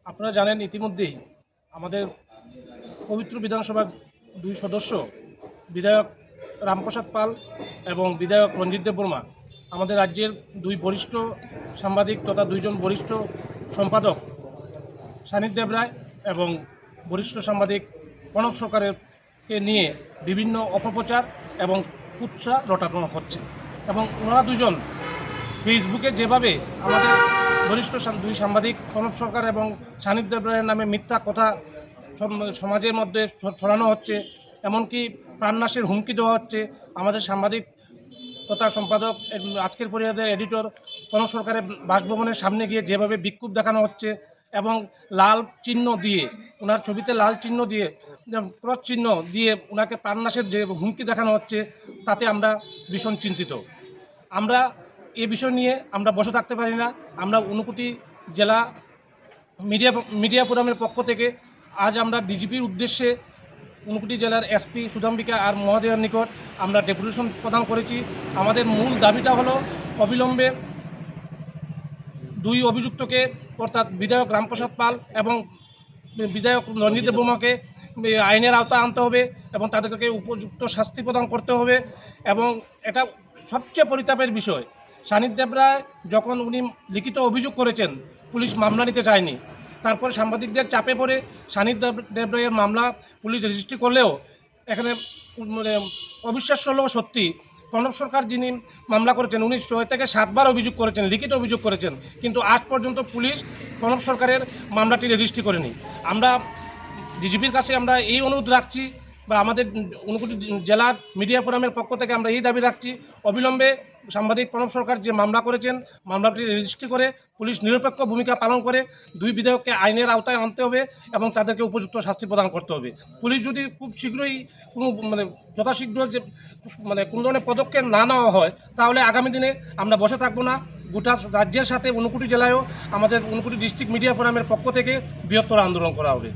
আপনারা জানেন ইতিমধ্যেই আমাদের পবিত্র বিধানসভার দুই সদস্য বিধায়ক রামপ্রসাদ পাল এবং বিধায়ক রঞ্জিত দেববর্মা আমাদের রাজ্যের দুই বরিষ্ঠ সাংবাদিক তথা দুইজন বরিষ্ঠ সম্পাদক সানিদ দেবরায় এবং বরিষ্ঠ সাংবাদিক প্রণব সরকারকে নিয়ে বিভিন্ন অপপ্রচার এবং কুৎসা রটানো হচ্ছে এবং ওনারা দুজন ফেসবুকে যেভাবে আমাদের বরিষ্ঠ দুই সাংবাদিক প্রণব সরকার এবং সানিদ দেবরায়ের নামে মিথ্যা কথা সমাজের মধ্যে ছড়ানো হচ্ছে, এমনকি প্রাণনাশের হুমকি দেওয়া হচ্ছে। আমাদের সাংবাদিক তথা সম্পাদক আজকের পরিবারের এডিটর প্রণব সরকারের বাসভবনের সামনে গিয়ে যেভাবে বিক্ষোভ দেখানো হচ্ছে এবং লাল চিহ্ন দিয়ে ওনার ছবিতে লাল চিহ্ন দিয়ে ক্রস চিহ্ন দিয়ে ওনাকে প্রাণনাশের যে হুমকি দেখানো হচ্ছে, তাতে আমরা ভীষণ চিন্তিত। আমরা এ বিষয় নিয়ে আমরা বসে থাকতে পারি না। আমরা ঊনকোটি জেলা মিডিয়া ফোরামের পক্ষ থেকে আজ আমরা ডিজিপির উদ্দেশ্যে ঊনকোটি জেলার এসপি সুধাম্বিকা আর মহোদয়ের নিকট আমরা ডেপুটেশন প্রদান করেছি। আমাদের মূল দাবিটা হলো অবিলম্বে দুই অভিযুক্তকে অর্থাৎ বিধায়ক রামপ্রসাদ পাল এবং বিধায়ক রঞ্জিত দেববর্মাকে আইনের আওতায় আনতে হবে এবং তাদেরকে উপযুক্ত শাস্তি প্রদান করতে হবে। এবং এটা সবচেয়ে পরিতাপের বিষয়, সানিদ দেবরায় যখন উনি লিখিত অভিযোগ করেছেন, পুলিশ মামলা নিতে চায়নি। তারপর সাংবাদিকদের চাপে পড়ে সানিদ দেবরায়ের মামলা পুলিশ রেজিস্ট্রি করলেও এখানে অবিশ্বাস্য হলেও সত্যি প্রণব সরকার যিনি মামলা করেছেন উনি 6 থেকে 7 বার অভিযোগ করেছেন, লিখিত অভিযোগ করেছেন, কিন্তু আজ পর্যন্ত পুলিশ প্রণব সরকারের মামলাটি রেজিস্ট্রি করেনি। আমরা ডিজিপির কাছে আমরা এই অনুরোধ রাখছি বা আমাদের ঊনকোটি জেলার মিডিয়া ফোরামের পক্ষ থেকে আমরা এই দাবি রাখছি, অবিলম্বে সাংবাদিক প্রণব সরকার যে মামলা করেছেন মামলাটি রেজিস্ট্রি করে পুলিশ নিরপেক্ষ ভূমিকা পালন করে দুই বিধায়ককে আইনের আওতায় আনতে হবে এবং তাদেরকে উপযুক্ত শাস্তি প্রদান করতে হবে। পুলিশ যদি খুব শীঘ্রই কোনো যথাশীঘ্র যে কোনো ধরনের পদক্ষেপ না নেওয়া হয়, তাহলে আগামী দিনে আমরা বসে থাকবো না। গোটা রাজ্যের সাথে ঊনকোটি জেলায়ও আমাদের ঊনকোটি ডিস্ট্রিক্ট মিডিয়া ফোরামের পক্ষ থেকে বৃহত্তর আন্দোলন করা হবে।